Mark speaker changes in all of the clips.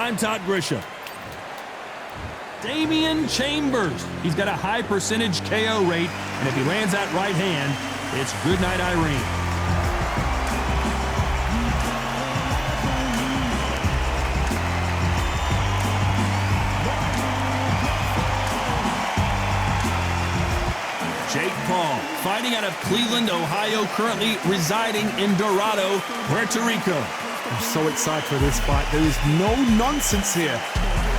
Speaker 1: I'm Todd Grisham. Damian Chambers. He's got a high percentage KO rate, and if he lands that right hand, it's goodnight, Irene. Jake Paul, fighting out of Cleveland, Ohio, currently residing in Dorado, Puerto Rico.
Speaker 2: I'm so excited for this fight. There is no nonsense here.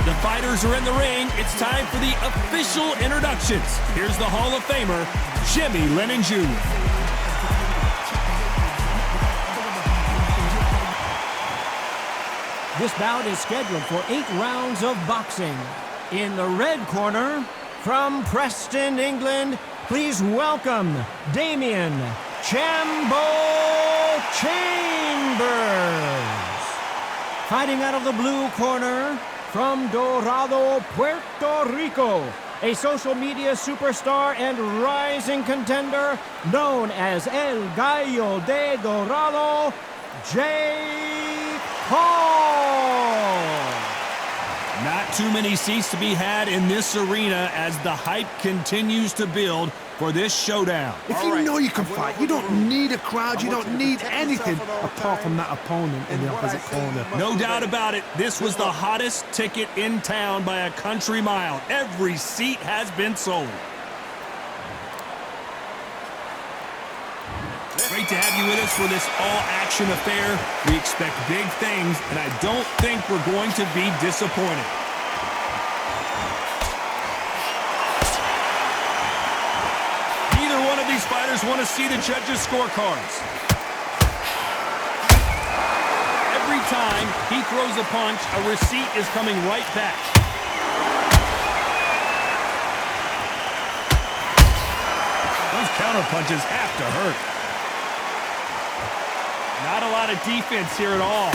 Speaker 1: The fighters are in the ring. It's time for the official introductions. Here's the Hall of Famer, Jimmy Lennon Jr.
Speaker 3: This bout is scheduled for 8 rounds of boxing. In the red corner, from Preston, England, please welcome Damian Chambo Chambers. Fighting out of the blue corner, from Dorado, Puerto Rico, a social media superstar and rising contender known as El Gallo de Dorado, Jake Paul.
Speaker 1: Not too many seats to be had in this arena as the hype continues to build for this showdown.
Speaker 2: If you know you can fight, you don't need a crowd, you don't need anything apart from that opponent in the opposite corner.
Speaker 1: No doubt about it, this was the hottest ticket in town by a country mile. Every seat has been sold. Great to have you with us for this all-action affair. We expect big things, and I don't think we're going to be disappointed. Neither one of these fighters want to see the judges' scorecards. Every time he throws a punch, a receipt is coming right back. Those counter punches have to hurt. Not a lot of defense here at all.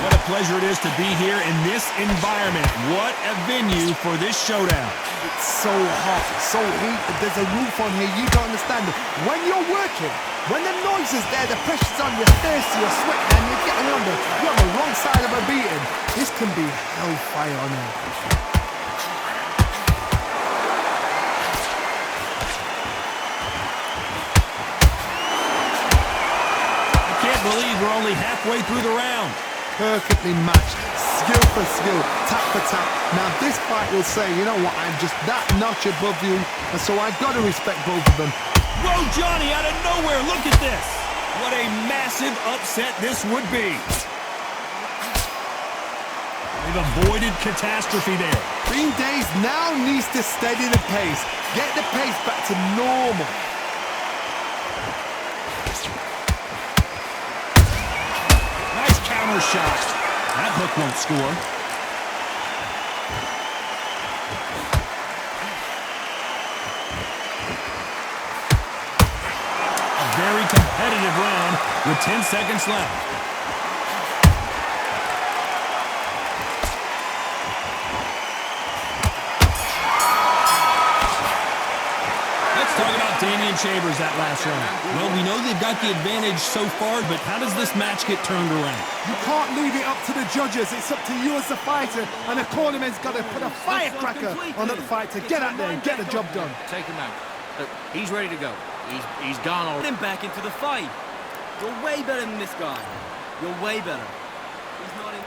Speaker 1: What a pleasure it is to be here in this environment. What a venue for this showdown.
Speaker 2: It's so hot, so heated. There's a roof on here. You don't understand it. When you're working, when the noise is there, the pressure's on, you're thirsty, you're sweating, and you're getting under. You're on the wrong side of a beating. This can be hellfire on here.
Speaker 1: Believe we're only halfway through the round.
Speaker 2: Perfectly matched, skill for skill, tap for tap. Now this fight will say, you know what, I'm just that notch above you, and so I've got to respect both of them.
Speaker 1: Whoa, Johnny, out of nowhere, look at this. What a massive upset this would be. They've avoided catastrophe there.
Speaker 2: Green Days now needs to steady the pace, get the pace back to normal.
Speaker 1: Shot. That hook won't score. A very competitive round with 10 seconds left. Let's talk about Damian Chambers that last round. Well, we know they've got the advantage so far, but how does this match get turned around?
Speaker 2: You can't leave it up to the judges. It's up to you as the fighter, and the cornerman's got to put a firecracker on that fight to get out there and get the job done.
Speaker 4: Take him out. Look, he's ready to go. He's gone already.
Speaker 5: Him back into the fight. You're way better than this guy. You're way better. He's not in.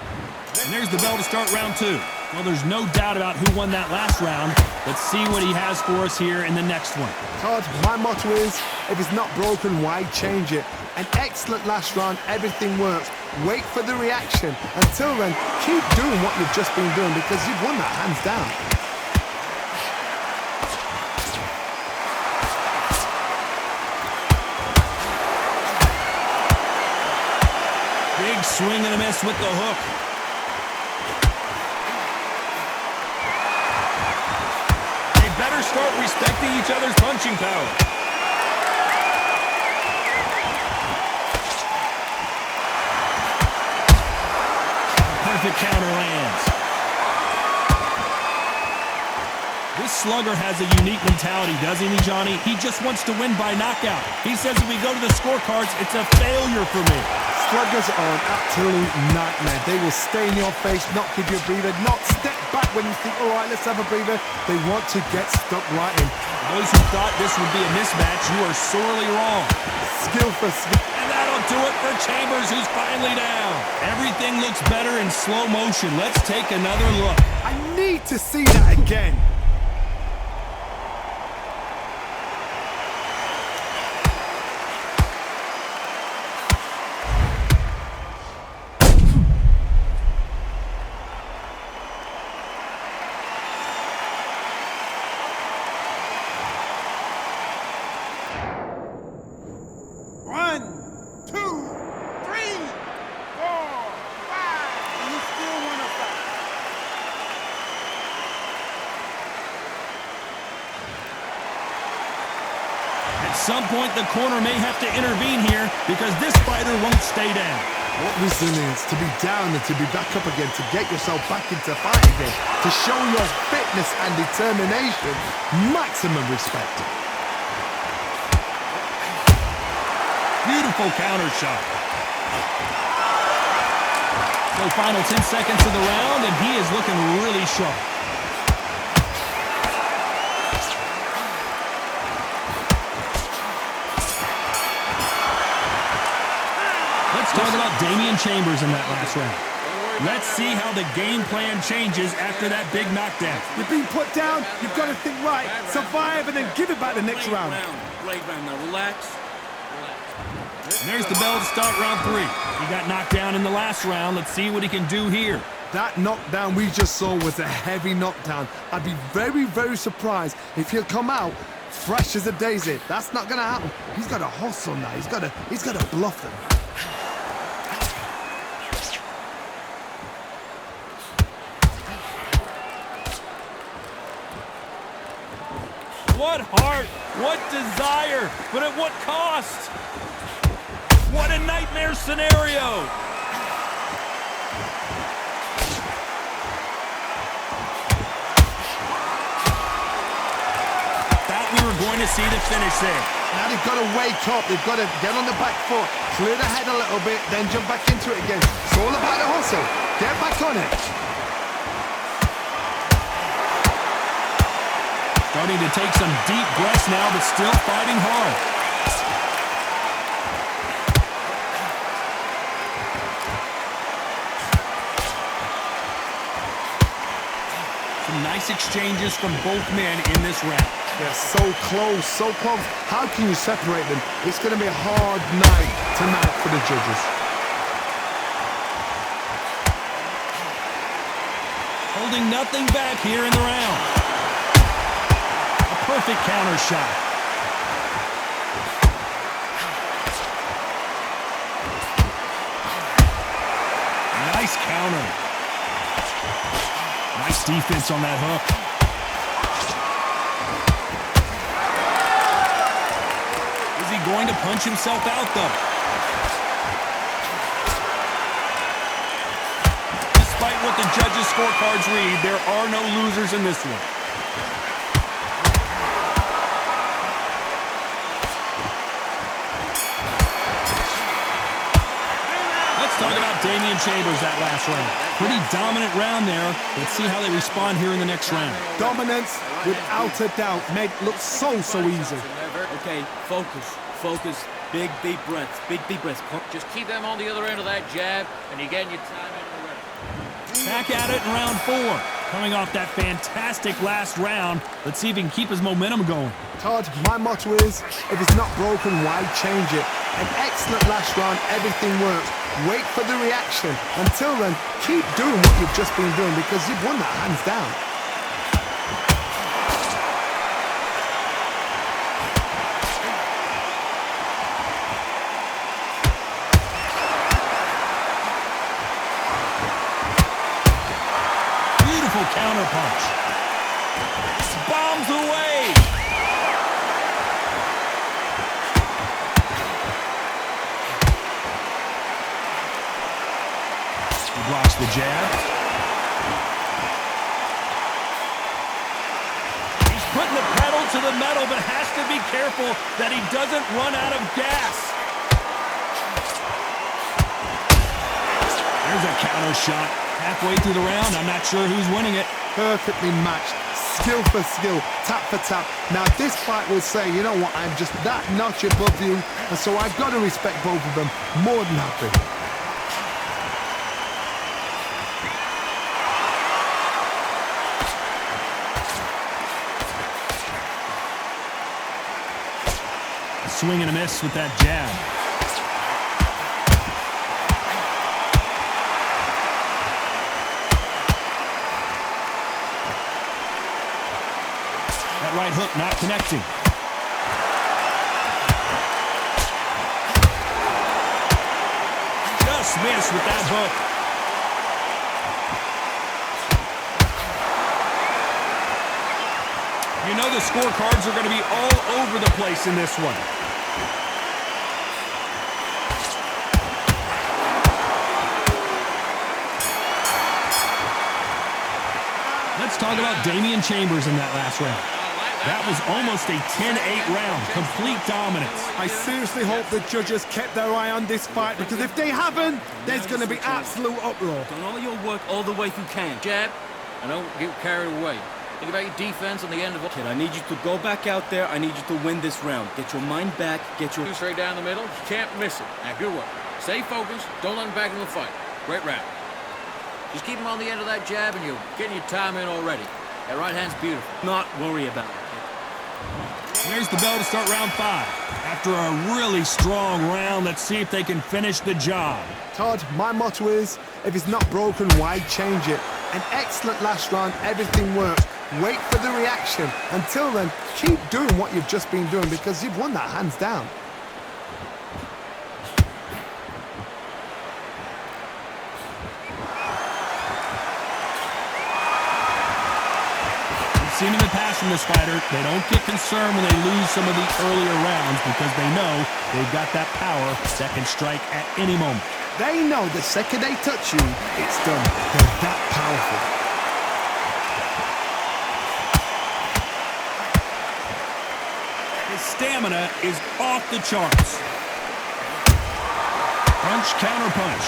Speaker 1: And there's the bell to start round 2. Well, there's no doubt about who won that last round. Let's see what he has for us here in the next one.
Speaker 2: Todd, my motto is, if it's not broken, why change it? An excellent last round, everything works. Wait for the reaction. Until then, keep doing what you've just been doing because you've won that hands down.
Speaker 1: Big swing and a miss with the hook. They better start respecting each other's punching power. Perfect counter lands. This slugger has a unique mentality, doesn't he, Johnny? He just wants to win by knockout. He says if we go to the scorecards, it's a failure for me.
Speaker 2: Sluggers are an absolute nightmare. They will stay in your face, not give you a breather, not step back when you think, all right, let's have a breather. They want to get stuck right in.
Speaker 1: Those who thought this would be a mismatch, you are sorely wrong.
Speaker 2: Skill for skill.
Speaker 1: And that'll do it for Chambers, who's finally down. Everything looks better in slow motion. Let's take another look.
Speaker 2: I need to see that again.
Speaker 1: At some point, the corner may have to intervene here because this fighter won't stay down.
Speaker 2: What resilience to be down and to be back up again, to get yourself back into fight again, to show your fitness and determination. Maximum respect.
Speaker 1: Beautiful counter shot. So final 10 seconds of the round, and he is looking really sharp. Let's talk about Damian Chambers in that last round. Let's see how the game plan changes after that big knockdown.
Speaker 2: You've been put down, you've got to think right, survive and then give it back the next round.
Speaker 5: Great round. Now relax.
Speaker 1: And there's the bell to start round 3. He got knocked down in the last round. Let's see what he can do here.
Speaker 2: That knockdown we just saw was a heavy knockdown. I'd be very, very surprised if he'll come out fresh as a daisy. That's not going to happen. He's got to hustle now. He's got to bluff them.
Speaker 1: What heart, what desire, but at what cost? What a nightmare scenario! Thought we were going to see the finish there.
Speaker 2: Now they've got to wake up. They've got to get on the back foot, clear the head a little bit, then jump back into it again. It's all about the hustle. Get back on it.
Speaker 1: Starting to take some deep breaths now, but still fighting hard. Some nice exchanges from both men in this round.
Speaker 2: They're so close, so close. How can you separate them? It's going to be a hard night tonight for the judges.
Speaker 1: Holding nothing back here in the round. Perfect counter shot. Nice counter. Nice defense on that hook. Is he going to punch himself out, though? Despite what the judges' scorecards read, there are no losers in this one. Talk about Damian Chambers that last round. Pretty dominant round there. Let's see how they respond here in the next round.
Speaker 2: Dominance, without a doubt, made it look so easy.
Speaker 5: Okay, focus. Big deep breaths.
Speaker 4: Just keep them on the other end of that jab, and you get your time in the ring.
Speaker 1: Back at it in round 4. Coming off that fantastic last round, let's see if he can keep his momentum going.
Speaker 2: Todd, my motto is, if it's not broken, why change it? An excellent last round, everything worked. Wait for the reaction. Until then, keep doing what you've just been doing because you've won that hands down.
Speaker 1: Beautiful counter punch. Bombs away. Blocks the jab. pedal to the metal, but has to be careful that he doesn't run out of gas. There's a counter shot. Halfway through the round, I'm not sure who's winning it.
Speaker 2: Perfectly matched. Skill for skill, tap for tap. Now this fight will say, you know what, I'm just that notch above you, and so I've got to respect both of them. More than happy.
Speaker 1: A swing and a miss with that jab. Right hook not connecting. Just missed with that hook. You know the scorecards are going to be all over the place in this one. Let's talk about Damian Chambers in that last round. That was almost a 10-8 round, complete dominance.
Speaker 2: I seriously hope the judges kept their eye on this fight, because if they haven't, there's going to be absolute uproar.
Speaker 5: Done all your work all the way through camp.
Speaker 4: Jab, and don't get carried away. Think about your defense on the end of it.
Speaker 5: Kid, I need you to go back out there. I need you to win this round. Get your mind back. Get your...
Speaker 4: Straight down the middle. You can't miss it. Now, good work. Stay focused. Don't let him back in the fight. Great round. Just keep him on the end of that jab, and you're getting your time in already. That right hand's beautiful.
Speaker 5: Not worry about it.
Speaker 1: There's the bell to start round 5. After a really strong round, let's see if they can finish the job.
Speaker 2: Todd, my motto is, if it's not broken, why change it? An excellent last round, everything worked. Wait for the reaction. Until then, keep doing what you've just been doing, because you've won that hands down.
Speaker 1: Seen in the past from this fighter, they don't get concerned when they lose some of the earlier rounds because they know they've got that power that can strike at any moment.
Speaker 2: They know the second they touch you, it's done. They're that powerful.
Speaker 1: His stamina is off the charts. Punch, counter punch.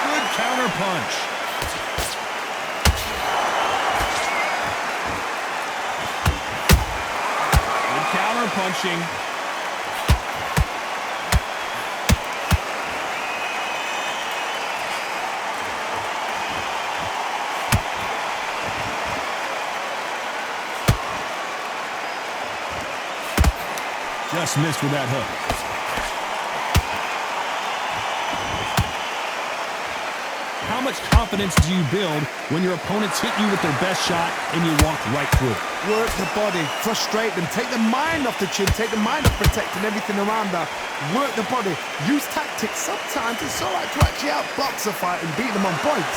Speaker 1: Good counter punch. Punching. Just missed with that hook. How much confidence do you build when your opponents hit you with their best shot and you walk right through it?
Speaker 2: Work the body, frustrate them, take the mind off the chin, take the mind off protecting everything around that. Work the body, use tactics. Sometimes it's all right to actually outbox a fight and beat them on points.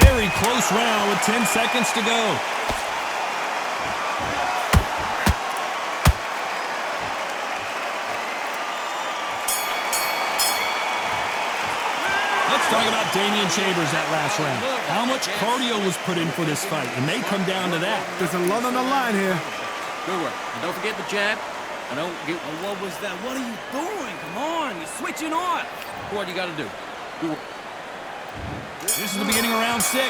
Speaker 1: Very close round with 10 seconds to go. Talk about Damian Chambers that last round. How much cardio was put in for this fight? It may come down to that.
Speaker 2: There's a lot on the line here.
Speaker 4: Good work. And don't forget the jab. And don't get...
Speaker 5: Oh, what was that? What are you doing? Come on, you're switching on.
Speaker 4: What you got to do. Good work.
Speaker 1: This is the beginning of round 6.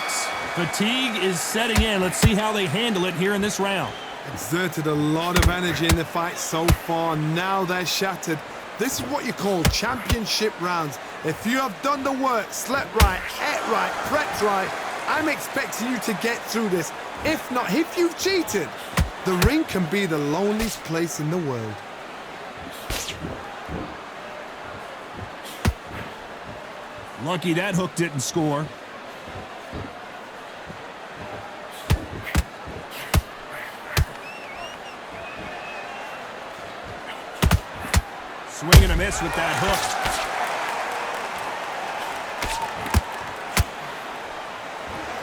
Speaker 1: Fatigue is setting in. Let's see how they handle it here in this round.
Speaker 2: Exerted a lot of energy in the fight so far. Now they're shattered. This is what you call championship rounds. If you have done the work, slept right, ate right, prepped right, I'm expecting you to get through this. If not, if you've cheated, the ring can be the loneliest place in the world.
Speaker 1: Lucky that hook didn't score. Swing and a miss with that hook.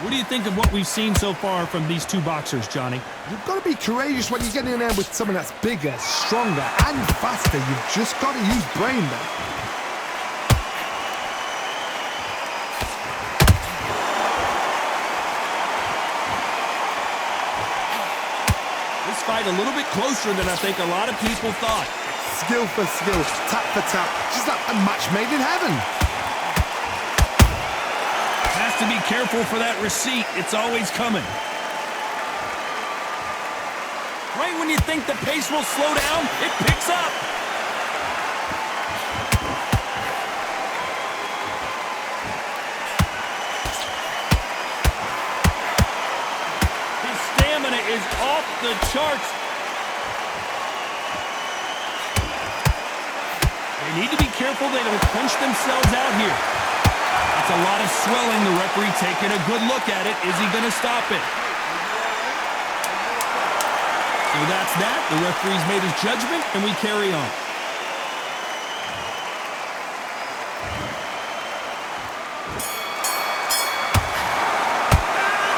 Speaker 1: What do you think of what we've seen so far from these two boxers, Johnny?
Speaker 2: You've got to be courageous when you get in there with someone that's bigger, stronger, and faster. You've just got to use brain there.
Speaker 1: This fight a little bit closer than I think a lot of people thought.
Speaker 2: Skill for skill, tap for tap, just like a match made in heaven.
Speaker 1: Has to be careful for that receipt. It's always coming. Right when you think the pace will slow down, it picks up. His stamina is off the charts. They need to be careful they don't punch themselves out here. That's a lot of swelling. The referee taking a good look at it. Is he going to stop it? So that's that. The referee's made his judgment, and we carry on.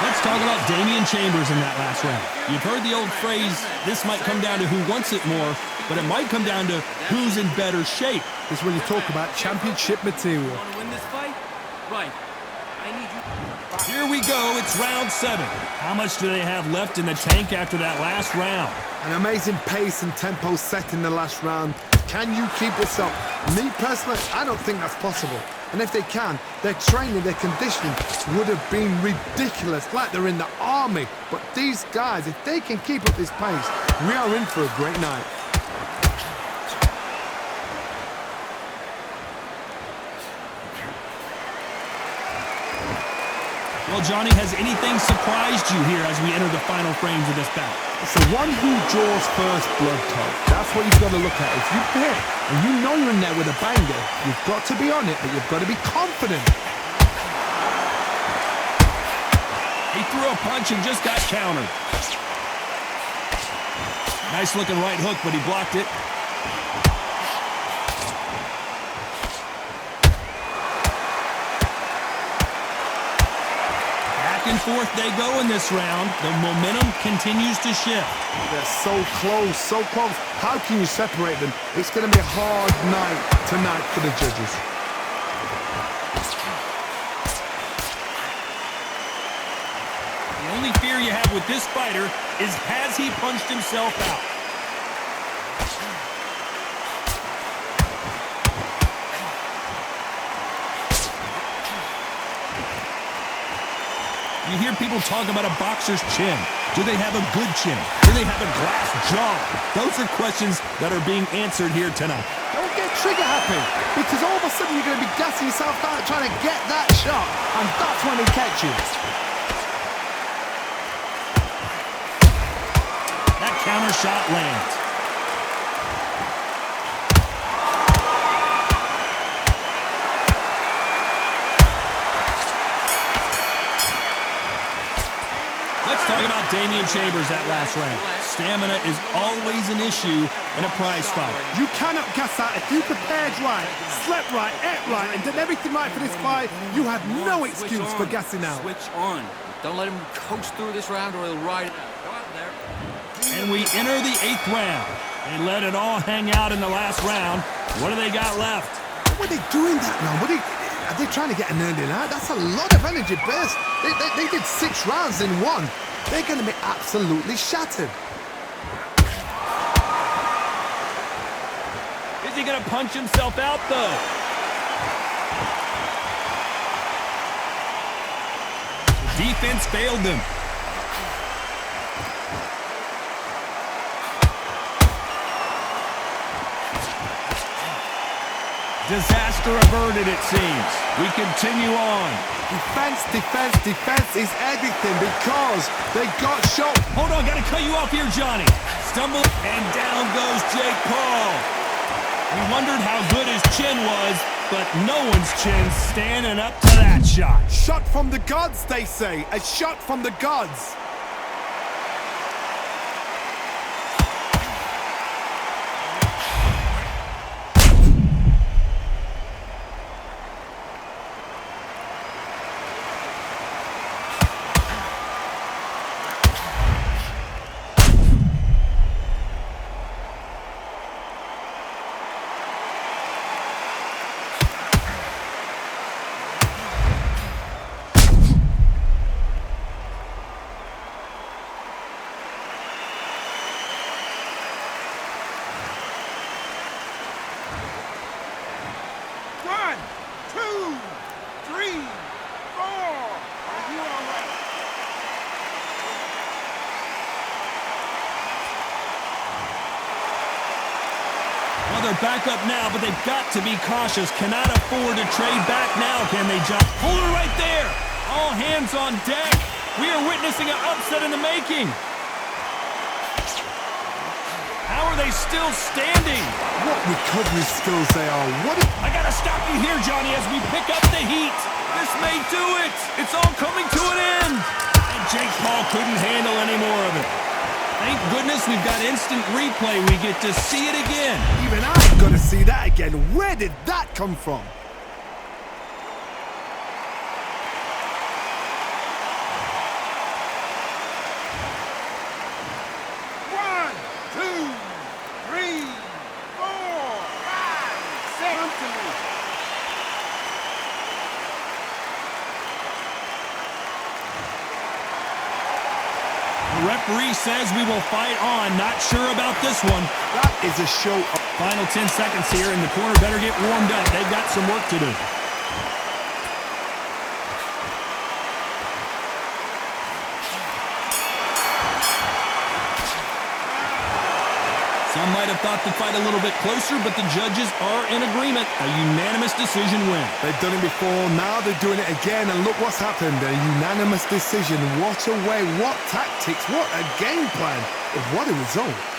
Speaker 1: Let's talk about Damian Chambers in that last round. You've heard the old phrase, this might come down to who wants it more, but it might come down to who's in better shape.
Speaker 2: This is when you talk about championship material.
Speaker 5: Want to win this fight? Right. I need you.
Speaker 1: Here we go. It's round 7. How much do they have left in the tank after that last round?
Speaker 2: An amazing pace and tempo set in the last round. Can you keep this up? Me personally, I don't think that's possible. And if they can, their training, their conditioning would have been ridiculous, like they're in the army. But these guys, if they can keep up this pace, we are in for a great night.
Speaker 1: Well, Johnny, has anything surprised you here as we enter the final frames of this bout?
Speaker 2: It's the one who draws first blood, Todd. That's what you've got to look at. If you hit and you know you're in there with a banger, you've got to be on it, but you've got to be confident.
Speaker 1: He threw a punch and just got countered. Nice looking right hook, but he blocked it. Back and forth they go in this round. The momentum continues to shift.
Speaker 2: They're so close, so close. How can you separate them? It's going to be a hard night tonight for the judges.
Speaker 1: The only fear you have with this fighter is, has he punched himself out? You hear people talk about a boxer's chin. Do they have a good chin? Do they have a glass jaw? Those are questions that are being answered here tonight.
Speaker 2: Don't get trigger happy, because all of a sudden you're going to be gassing yourself out trying to get that shot, and that's when he catches.
Speaker 1: That counter shot lands. Let's talk about Damian Chambers that last round. Stamina is always an issue in a prize fight.
Speaker 2: You cannot gas out. If you prepared right, slept right, ate right, and did everything right for this fight, you have no excuse for gassing out.
Speaker 5: Switch on.
Speaker 4: Don't let him coast through this round or he'll ride it out. Go out there.
Speaker 1: And we enter the 8th round. They let it all hang out in the last round. What do they got left?
Speaker 2: What are they doing that now? Are they trying to get an early night? That's a lot of energy burst. They did 6 rounds in one. They're going to be absolutely shattered.
Speaker 1: Is he going to punch himself out, though? The defense failed them. Disaster averted, it seems. We continue on.
Speaker 2: Defense, defense, defense is everything because they got shot.
Speaker 1: Hold on, gotta cut you off here, Johnny. Stumble, and down goes Jake Paul. We wondered how good his chin was, but no one's chin's standing up to that shot.
Speaker 2: Shot from the gods, they say. A shot from the gods.
Speaker 1: they're back up now, but they've got to be cautious. Cannot afford to trade back now, can they, John? Hold it right there. All hands on deck. We are witnessing an upset in the making. How are they still standing?
Speaker 2: What recovery skills they are.
Speaker 1: I gotta stop you here, Johnny, as we pick up the heat. This may do it. It's all coming to an end. And Jake Paul couldn't handle any more of it. Thank goodness we've got instant replay. We get to see it again.
Speaker 2: Even I've got to see that again. Where did that come from?
Speaker 6: One, two, three, four, five, six.
Speaker 1: The referee says we will fight on. Not sure about this one.
Speaker 2: That is a show of...
Speaker 1: Final 10 seconds here, and the corner better get warmed up. They've got some work to do. Some might have thought the fight a little bit closer, but the judges are in agreement. A unanimous decision win.
Speaker 2: They've done it before, now they're doing it again, and look what's happened. A unanimous decision. What a way, what tactics, what a game plan. What a result.